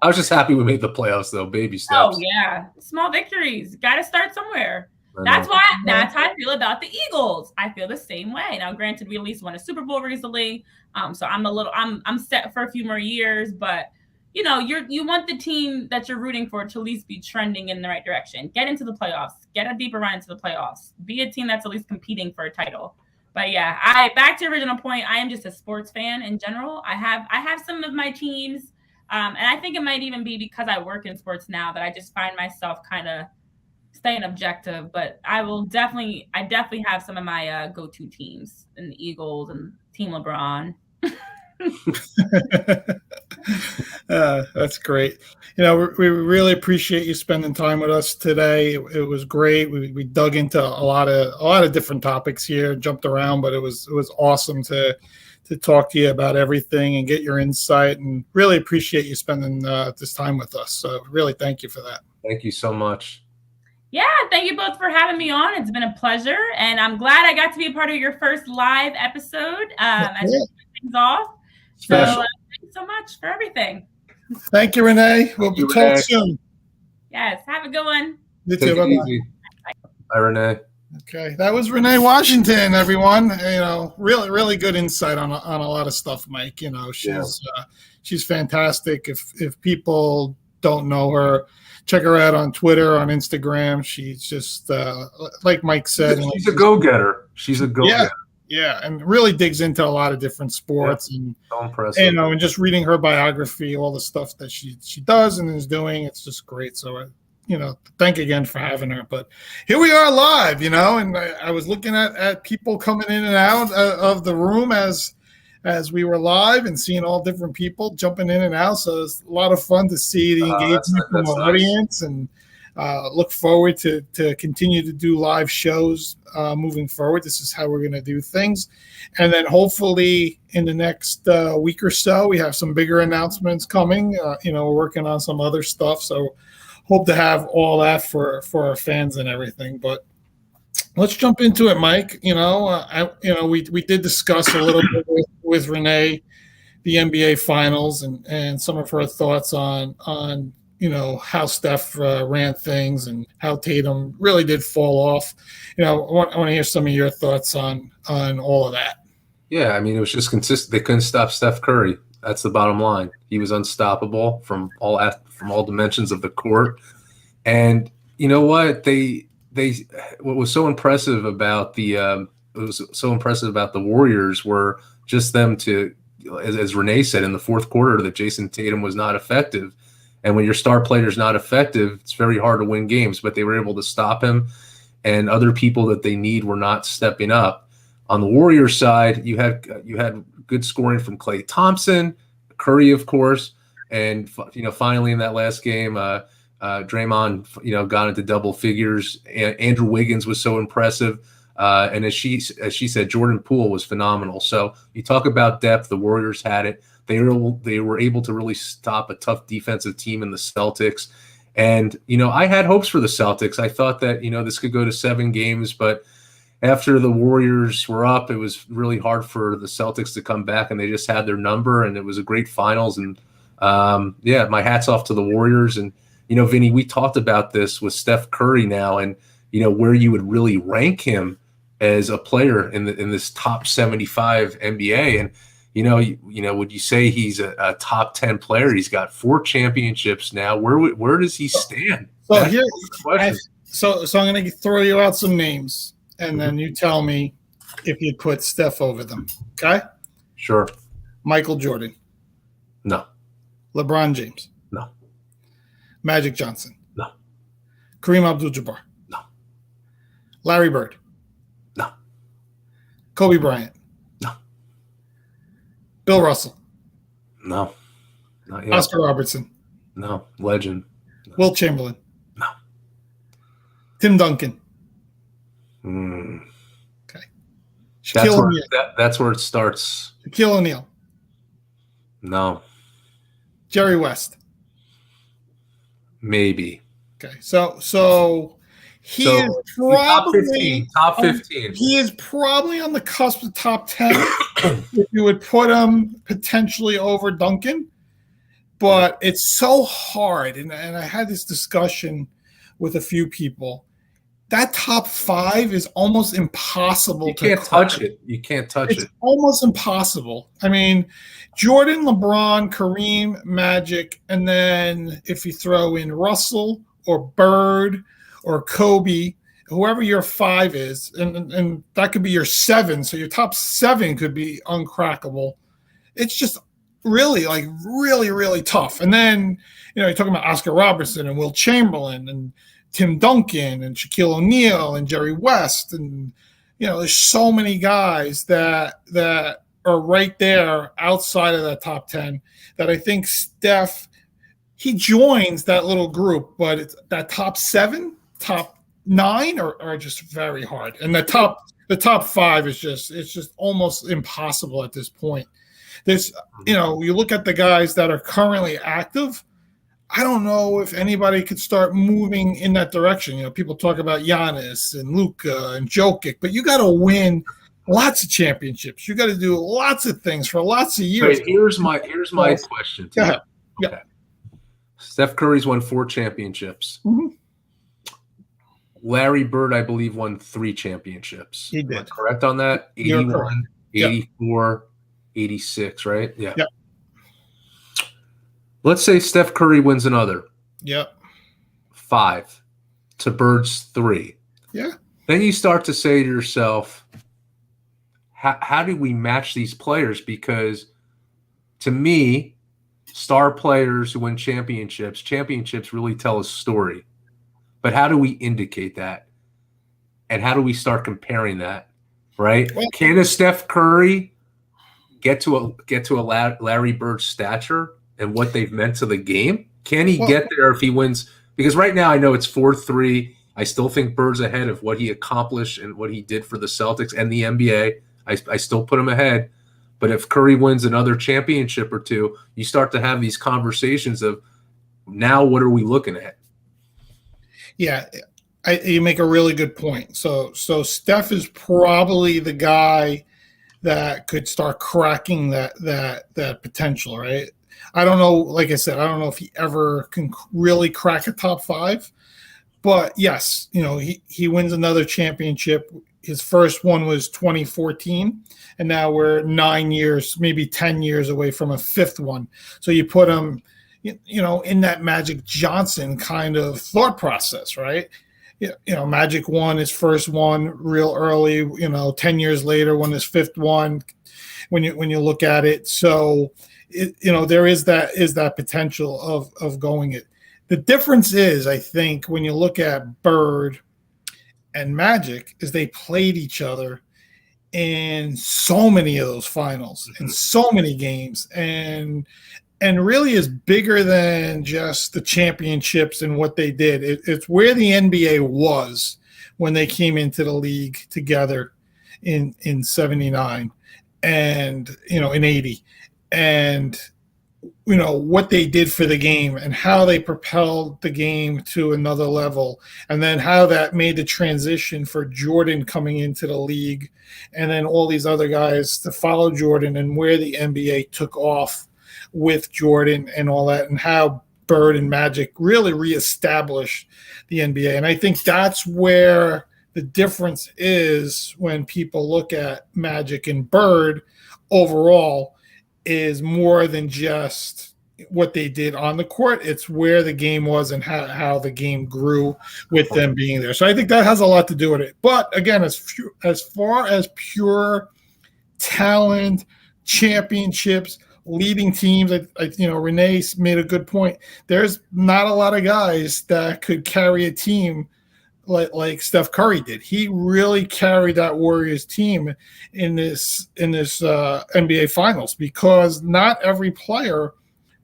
I was just happy we made the playoffs, though. Baby steps. Oh yeah, small victories. Got to start somewhere. That's how I feel about the Eagles. I feel the same way. Now, granted, we at least won a Super Bowl recently, so I'm set for a few more years. But you want the team that you're rooting for to at least be trending in the right direction. Get into the playoffs. Get a deeper run into the playoffs. Be a team that's at least competing for a title. But yeah, back to the original point. I am just a sports fan in general. I have some of my teams, and I think it might even be because I work in sports now that I just find myself kind of staying objective. But I definitely have some of my go-to teams in the Eagles and Team LeBron. That's great. We really appreciate you spending time with us today. It was great. We dug into a lot of different topics here, jumped around, but it was awesome to talk to you about everything and get your insight, and really appreciate you spending this time with us. So really thank you for that. Thank you so much. Yeah, thank you both for having me on. It's been a pleasure, and I'm glad I got to be a part of your first live episode as we kick things off. So thank you so much for everything. Thank you, Renee. We'll be talking soon. Yes, have a good one. You too. Bye. Bye, Renee. Okay, that was Renee Washington, everyone. Really, really good insight on a lot of stuff, Mike. She's fantastic. If people don't know her, check her out on Twitter, on Instagram. She's just like Mike said. She's a go-getter. She's a go-getter. Yeah, and really digs into a lot of different sports, and so impressive. And just reading her biography, all the stuff that she does and is doing, it's just great. So thank again for having her. But here we are live, and I was looking at people coming in and out of the room as we were live, and seeing all different people jumping in and out. So it's a lot of fun to see the engagement from the audience, and look forward to continue to do live shows moving forward. This is how we're going to do things. And then hopefully in the next week or so, we have some bigger announcements coming. We're working on some other stuff. So hope to have all that for our fans and everything. But let's jump into it, Mike. We did discuss a little bit with Renee the NBA Finals and some of her thoughts on how Steph ran things and how Tatum really did fall off. I want to hear some of your thoughts on all of that. Yeah, I mean, it was just consistent. They couldn't stop Steph Curry. That's the bottom line. He was unstoppable from all dimensions of the court. And you know what? What was so impressive about the Warriors were just them to, as Renee said in the fourth quarter, that Jason Tatum was not effective. And when your star player is not effective, it's very hard to win games. But they were able to stop him, and other people that they need were not stepping up. On the Warriors side, you had good scoring from Klay Thompson, Curry, of course, and finally in that last game, Draymond got into double figures. Andrew Wiggins was so impressive, and as she said, Jordan Poole was phenomenal. So you talk about depth, the Warriors had it. They were able to really stop a tough defensive team in the Celtics. And I had hopes for the Celtics. I thought that this could go to 7 games, but after the Warriors were up, it was really hard for the Celtics to come back, and they just had their number, and it was a great finals. And my hat's off to the Warriors. And Vinny, we talked about this with Steph Curry now, and where you would really rank him as a player in this top 75 NBA. And would you say he's a top 10 player? He's got 4 championships now. Where does he stand? So I'm going to throw you out some names, and then you tell me if you'd put Steph over them. Okay? Sure. Michael Jordan. No. LeBron James. No. Magic Johnson. No. Kareem Abdul-Jabbar. No. Larry Bird. No. Kobe Bryant. No. Bill Russell. No. Not yet. Oscar Robertson. No. Legend. No. Wilt Chamberlain. No. Tim Duncan. Okay. That's where it starts. Shaquille O'Neal. No. Jerry West. Maybe. Okay. So he is probably top 15. He is probably on the cusp of top 10 if you would put him potentially over Duncan. But it's so hard, and I had this discussion with a few people. That top 5 is almost impossible. You can't touch it. You can't touch it. It's almost impossible. I mean, Jordan, LeBron, Kareem, Magic, and then if you throw in Russell or Bird or Kobe, whoever your 5 is, and that could be your 7. So your top 7 could be uncrackable. It's just really, really tough. And then, you're talking about Oscar Robertson and Wilt Chamberlain and Tim Duncan and Shaquille O'Neal and Jerry West. And, there's so many guys that are right there outside of that top 10 that I think Steph, he joins that little group, but it's that top 7, top 9 are just very hard. And the top 5 is just almost impossible at this point. There's, you look at the guys that are currently active, I don't know if anybody could start moving in that direction. People talk about Giannis and Luka and Jokic, but you got to win lots of championships. You got to do lots of things for lots of years. Wait, here's my question to you. Okay. Yeah. Steph Curry's won 4 championships. Mm-hmm. Larry Bird, I believe, won 3 championships. He did. Am I correct on that? 81, 84, 86, right? Yeah. Yep. Let's say Steph Curry wins another. Yep. 5 to Bird's 3. Yeah. Then you start to say to yourself, how do we match these players? Because to me, star players who win championships really tell a story. But how do we indicate that? And how do we start comparing that? Right? Well, can a Steph Curry get to a Larry Bird stature and what they've meant to the game? Can he get there if he wins? Because right now I know it's 4-3. I still think Bird's ahead of what he accomplished and what he did for the Celtics and the NBA. I still put him ahead. But if Curry wins another championship or 2, you start to have these conversations of now what are we looking at? Yeah. You make a really good point. So Steph is probably the guy that could start cracking that potential, right? I don't know. Like I said, I don't know if he ever can really crack a top 5, but yes, he wins another championship. His first one was 2014, and now we're 9 years, maybe 10 years away from a 5th one. So you put him, in that Magic Johnson kind of thought process, right? Magic won his first one real early. 10 years later, won his 5th one. When you look at it, so there is that potential of going it. The difference is, I think, when you look at Bird and Magic, is they played each other in so many of those finals, in so many games, and really is bigger than just the championships and what they did. It's where the NBA was when they came into the league together in 79 and in 80, and what they did for the game and how they propelled the game to another level, and then how that made the transition for Jordan coming into the league, and then all these other guys to follow Jordan, and where the NBA took off with Jordan and all that, and how Bird and Magic really reestablished the NBA. And I think that's where the difference is when people look at Magic and Bird overall, is more than just what they did on the court. It's where the game was and how the game grew with them being there. So I think that has a lot to do with it. But again, as far as pure talent, championships, leading teams, Renee made a good point. There's not a lot of guys that could carry a team like Steph Curry did. He really carried that Warriors team in this NBA Finals, because not every player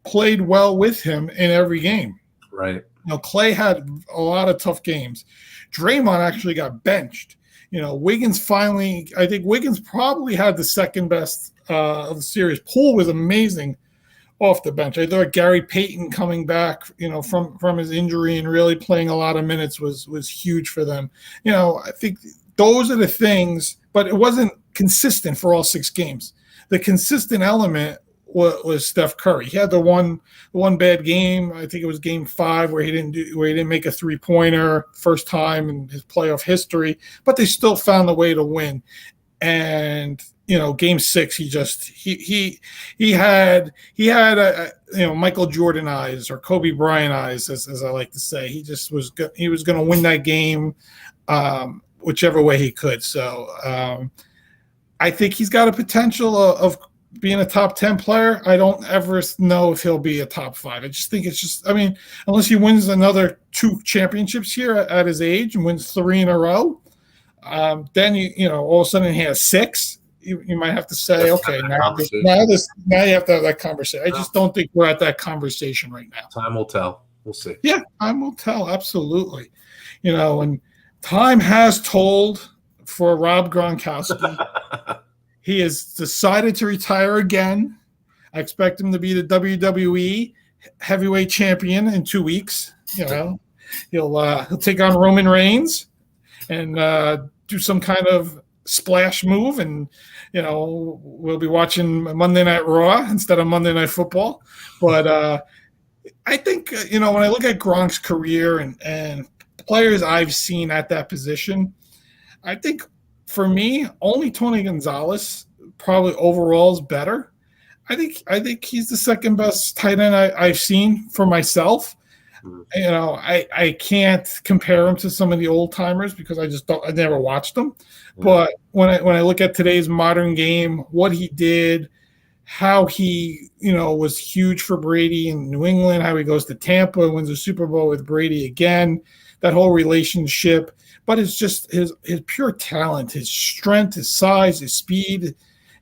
played well with him in every game. Right. Clay had a lot of tough games. Draymond actually got benched. Wiggins I think Wiggins probably had the second best of the series. Poole was amazing off the bench. I thought Gary Payton coming back, from his injury and really playing a lot of minutes was huge for them. I think those are the things, but it wasn't consistent for all 6 games. The consistent element was Steph Curry. He had the one bad game. I think it was game 5 where he didn't make a 3-pointer first time in his playoff history, but they still found a way to win. And game 6, he had Michael Jordan eyes, or Kobe Bryant eyes, as I like to say. He was going to win that game whichever way he could. So I think he's got a potential of being a top 10 player. I don't ever know if he'll be a top 5. I just think unless he wins another 2 championships here at his age and wins 3 in a row, then all of a sudden he has 6. You might have to say, okay, now you have to have that conversation. I just don't think we're at that conversation right now. Time will tell. We'll see. Yeah, time will tell. Absolutely. And time has told for Rob Gronkowski. He has decided to retire again. I expect him to be the WWE heavyweight champion in 2 weeks. He'll take on Roman Reigns and do some kind of splash move, and we'll be watching Monday Night Raw instead of Monday Night Football. But I think when I look at Gronk's career and players I've seen at that position, I think for me only Tony Gonzalez probably overall is better. I think he's the second best tight end I've seen for myself. I can't compare him to some of the old timers because I never watched them. But when I look at today's modern game, what he did, how he was huge for Brady in New England, how he goes to Tampa, wins a Super Bowl with Brady again, that whole relationship. But it's just his pure talent, his strength, his size, his speed,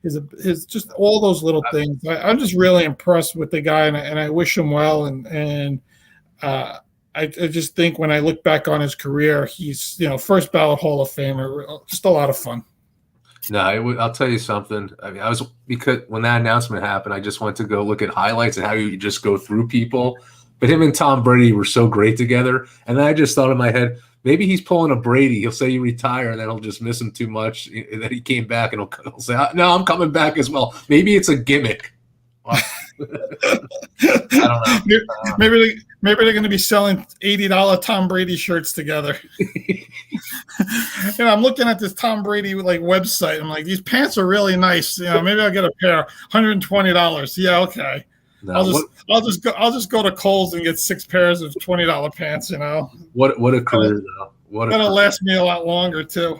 his just all those little things. I'm just really impressed with the guy, and I wish him well. And I just think when I look back on his career, he's first ballot Hall of Famer. Just a lot of fun. No, I'll tell you something. I mean, because when that announcement happened, I just went to go look at highlights and how you just go through people. But him and Tom Brady were so great together, and then I just thought in my head, Maybe he's pulling a Brady. He'll say you retire, and then he'll just miss him too much. And then he came back, and he'll say, "No, I'm coming back as well." Maybe it's a gimmick. I don't know. Maybe they're going to be selling $80 Tom Brady shirts together. I'm looking at this Tom Brady website. I'm like, these pants are really nice. Maybe I'll get a pair. $120. Yeah, okay. No, I'll just go to Kohl's and get 6 pairs of $20 pants. What a career though. That'll last me a lot longer too.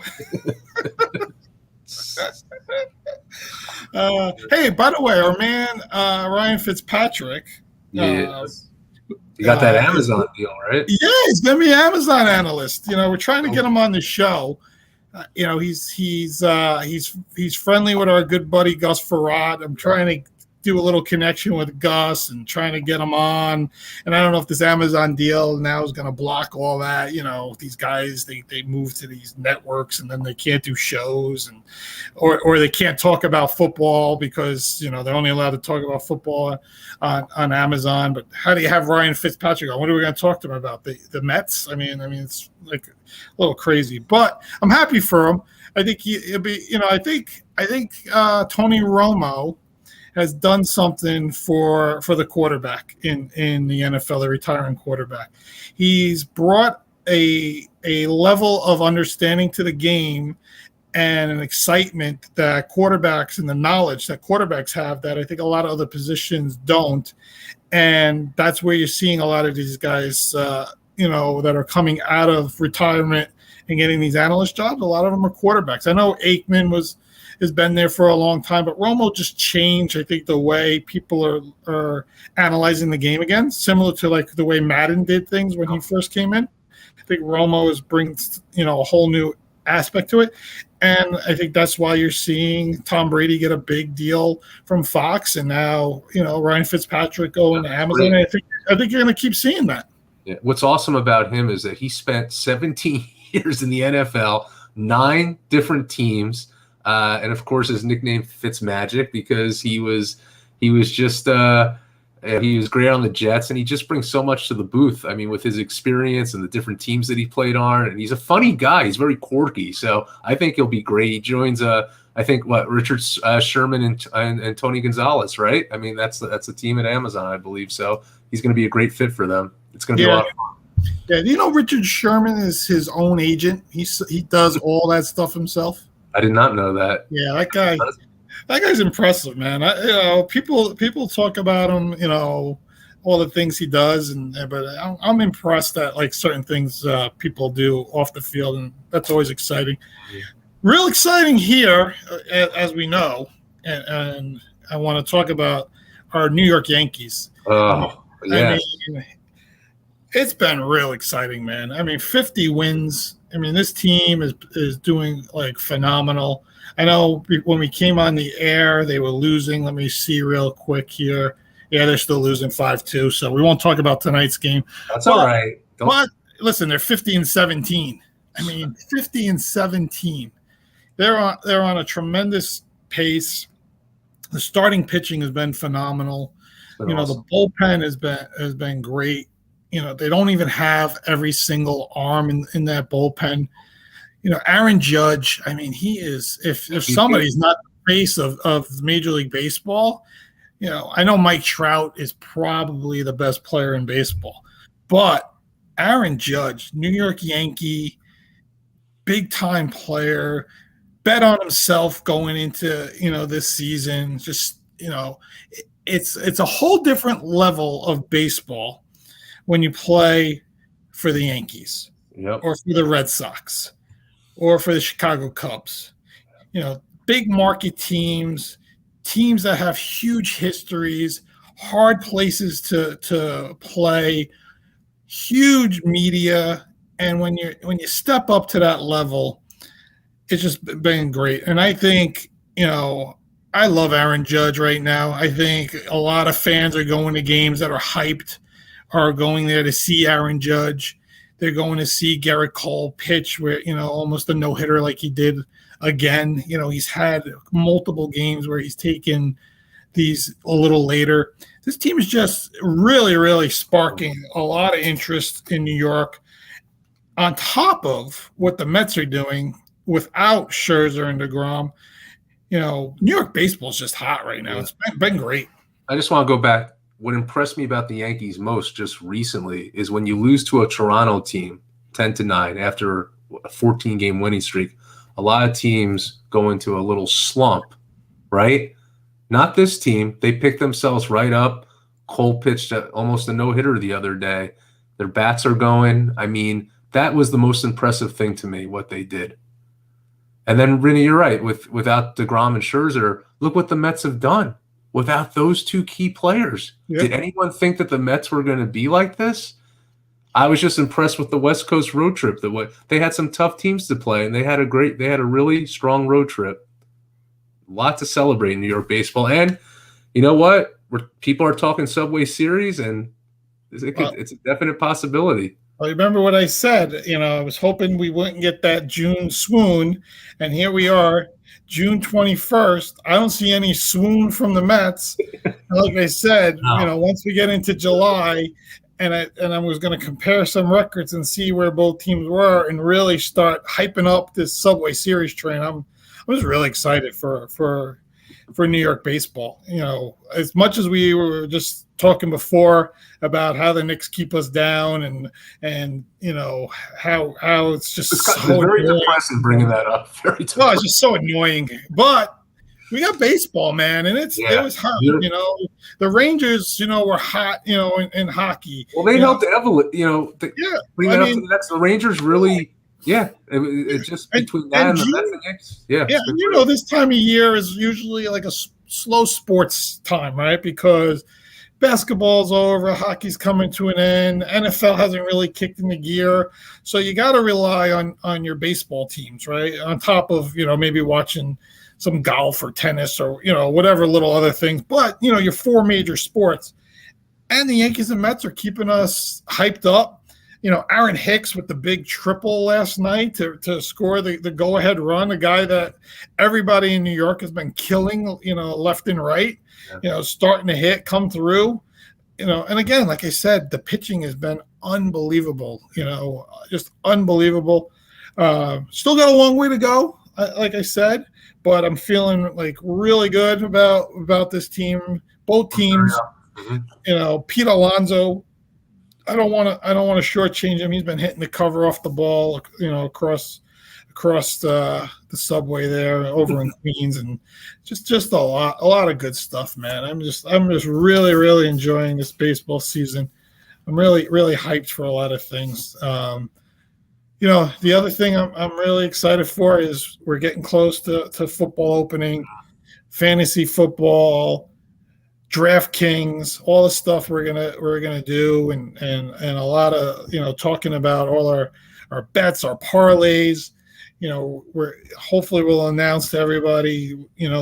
Hey, by the way, our man Ryan Fitzpatric. Yes. You got that Amazon deal, right? Yeah, he's gonna be an Amazon analyst. We're trying to get him on the show. He's friendly with our good buddy Gus Farad. I'm trying to do a little connection with Gus and trying to get him on. And I don't know if this Amazon deal now is going to block all that. These guys, they move to these networks and then they can't do shows or they can't talk about football because, they're only allowed to talk about football on Amazon. But how do you have Ryan Fitzpatrick on? What are we going to talk to him about? The Mets? I mean, it's like a little crazy, but I'm happy for him. I think it'll be, I think Tony Romo has done something for the quarterback in the NFL, the retiring quarterback. He's brought a level of understanding to the game and an excitement that quarterbacks and the knowledge that quarterbacks have that I think a lot of other positions don't. And that's where you're seeing a lot of these guys, that are coming out of retirement and getting these analyst jobs. A lot of them are quarterbacks. I know Aikman has been there for a long time, but Romo just changed, I think, the way people are analyzing the game again, similar to the way Madden did things when he first came in. I think Romo brings a whole new aspect to it, and I think that's why you're seeing Tom Brady get a big deal from Fox, and now Ryan Fitzpatrick going to Amazon. I think you're going to keep seeing that. Yeah. What's awesome about him is that he spent 17 years in the NFL, 9 different teams. And of course, his nickname Fitzmagic because he was just he was great on the Jets, and he just brings so much to the booth. I mean, with his experience and the different teams that he played on, and he's a funny guy. He's very quirky, so I think he'll be great. He joins Richard Sherman and Tony Gonzalez, right? I mean, that's the team at Amazon, I believe. So he's going to be a great fit for them. It's going to be a lot of fun. Yeah, do you know Richard Sherman is his own agent? He does all that stuff himself. I did not know that. Yeah, that guy's impressive, man. People talk about him, all the things he does, but I'm impressed that certain things people do off the field, and that's always exciting. Yeah. Real exciting here, as we know, and I want to talk about our New York Yankees. Oh, yeah. It's been real exciting, man. 50 wins. This team is doing phenomenal. I know when we came on the air, they were losing. Let me see real quick here. Yeah, they're still losing 5-2. So we won't talk about tonight's game. That's all right. But listen, they're 50-17. 50-17. They're on a tremendous pace. The starting pitching has been phenomenal. Awesome. The bullpen has been great. They don't even have every single arm in that bullpen. Aaron Judge, he is, if somebody's not the face of Major League Baseball, I know Mike Trout is probably the best player in baseball, but Aaron Judge, New York Yankee, big time player, bet on himself going into, this season. Just, it's a whole different level of baseball when you play for the Yankees, yep, or for the Red Sox or for the Chicago Cubs. Big market teams that have huge histories, hard places to play, huge media. And when you step up to that level, it's just been great. And I think, I love Aaron Judge right now. I think a lot of fans are going to games that are hyped, are going there to see Aaron Judge. They're going to see Garrett Cole pitch where, almost a no-hitter like he did again. He's had multiple games where he's taken these a little later. This team is just really, really sparking a lot of interest in New York. on top of what the Mets are doing without Scherzer and DeGrom, New York baseball is just hot right now. Yeah. It's been great. I just want to go back. What impressed me about the Yankees most just recently is when you lose to a Toronto team 10-9 after a 14-game winning streak, a lot of teams go into a little slump, right? Not this team. They picked themselves right up. Cole pitched almost a no-hitter the other day. Their bats are going. I mean, that was the most impressive thing to me, what they did. And then, Renee, you're right. Without DeGrom and Scherzer, look what the Mets have done without those two key players. Yep. Did anyone think that the Mets were going to be like this? I was just impressed with the West Coast road trip. They had some tough teams to play, and they had a really strong road trip. A lot to celebrate in New York baseball. And you know what? People are talking Subway Series, and it's a definite possibility. Well, remember what I said. I was hoping we wouldn't get that June swoon, and here we are, June 21st. I don't see any swoon from the Mets. Like I said, once we get into July, and I was going to compare some records and see where both teams were, and really start hyping up this Subway Series train. I was really excited for New York baseball. As much as we were just talking before about how the Knicks keep us down and how it's just it's very depressing bringing that up. Very depressing. Oh, it's just so annoying. But we got baseball, man, and it was hot. The Rangers, were hot, in hockey. Well, they helped Evelyn, bring that up to the next. The Rangers really. Yeah, it's just between that and the Mets and Knicks. Yeah, this time of year is usually like a slow sports time, right? Because basketball's over, hockey's coming to an end, NFL hasn't really kicked into gear, so you got to rely on your baseball teams, right? On top of maybe watching some golf or tennis or whatever little other things, but your four major sports, and the Yankees and Mets are keeping us hyped up. Aaron Hicks with the big triple last night to score the go-ahead run, a guy that everybody in New York has been killing, left and right, starting to hit, come through, and again, like I said, the pitching has been unbelievable, just unbelievable. Still got a long way to go, like I said, but I'm feeling like really good about this team, both teams. Mm-hmm. Pete Alonso, I don't want to shortchange him. He's been hitting the cover off the ball, across the subway there over in Queens, and just a lot of good stuff, man. I'm just really, really enjoying this baseball season. I'm really, really hyped for a lot of things. The other thing I'm really excited for is we're getting close to football opening, fantasy football, DraftKings, all the stuff we're gonna do, and a lot of talking about all our bets, our parlays. Hopefully we'll announce to everybody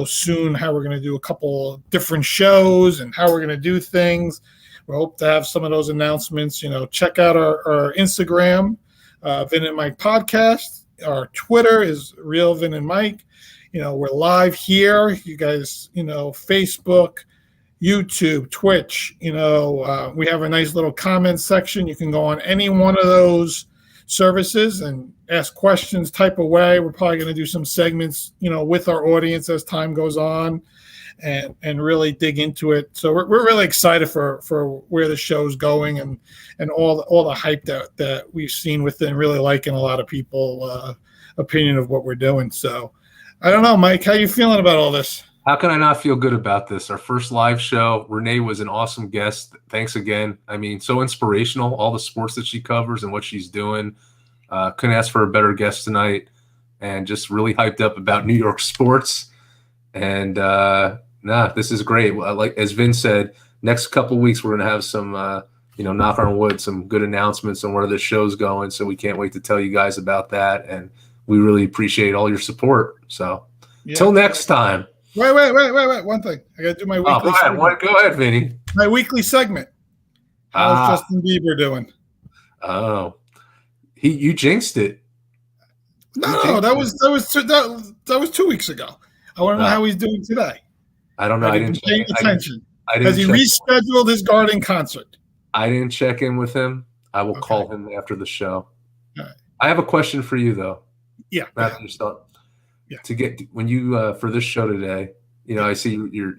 soon how we're gonna do a couple different shows and how we're gonna do things. We hope to have some of those announcements. Check out our Instagram, Vin and Mike podcast. Our Twitter is Real Vin and Mike. We're live here. You guys, Facebook, YouTube, Twitch, we have a nice little comment section. You can go on any one of those services and ask questions, type away. We're probably going to do some segments, with our audience as time goes on and really dig into it. So we're really excited for where the show's going and all the hype that we've seen with it, and really liking a lot of people opinion of what we're doing. So I don't know, Mike, how you feeling about all this? How can I not feel good about this? Our first live show. Renee was an awesome guest. Thanks again. I mean, so inspirational, all the sports that she covers and what she's doing. Couldn't ask for a better guest tonight, and just really hyped up about New York sports. And this is great. Like as Vin said, next couple of weeks we're going to have some, knock on wood, some good announcements on where the show's going. So we can't wait to tell you guys about that. And we really appreciate all your support. So till next time. Wait. One thing. I got to do my weekly segment. Go ahead, Vinny. My weekly segment. How's Justin Bieber doing? Oh, you jinxed it. No, that was 2 weeks ago. I want to know how he's doing today. I don't know. I didn't pay attention. Has he rescheduled his Garden concert? I didn't check in with him. I will call him after the show. All right. I have a question for you though. Yeah. After you start. Yeah. To get when you for this show today, I see your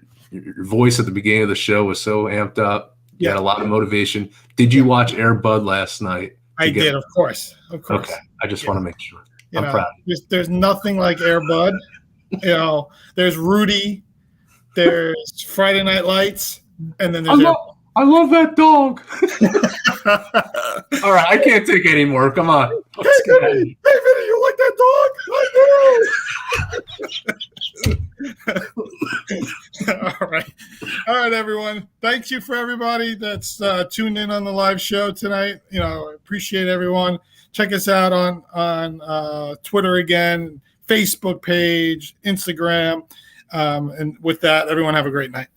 voice at the beginning of the show was so amped up. You had a lot of motivation. Did you watch Air Bud last night? I did, of course. Okay. I just want to make sure. I'm proud. There's nothing like Air Bud. There's Rudy, there's Friday Night Lights, and then there's I love that dog. All right, I can't take any more. Come on. Hey, Vinny, you like that dog? I do. All right, everyone. Thank you for everybody that's tuned in on the live show tonight. Appreciate everyone. Check us out on Twitter again, Facebook page, Instagram. And with that, everyone have a great night.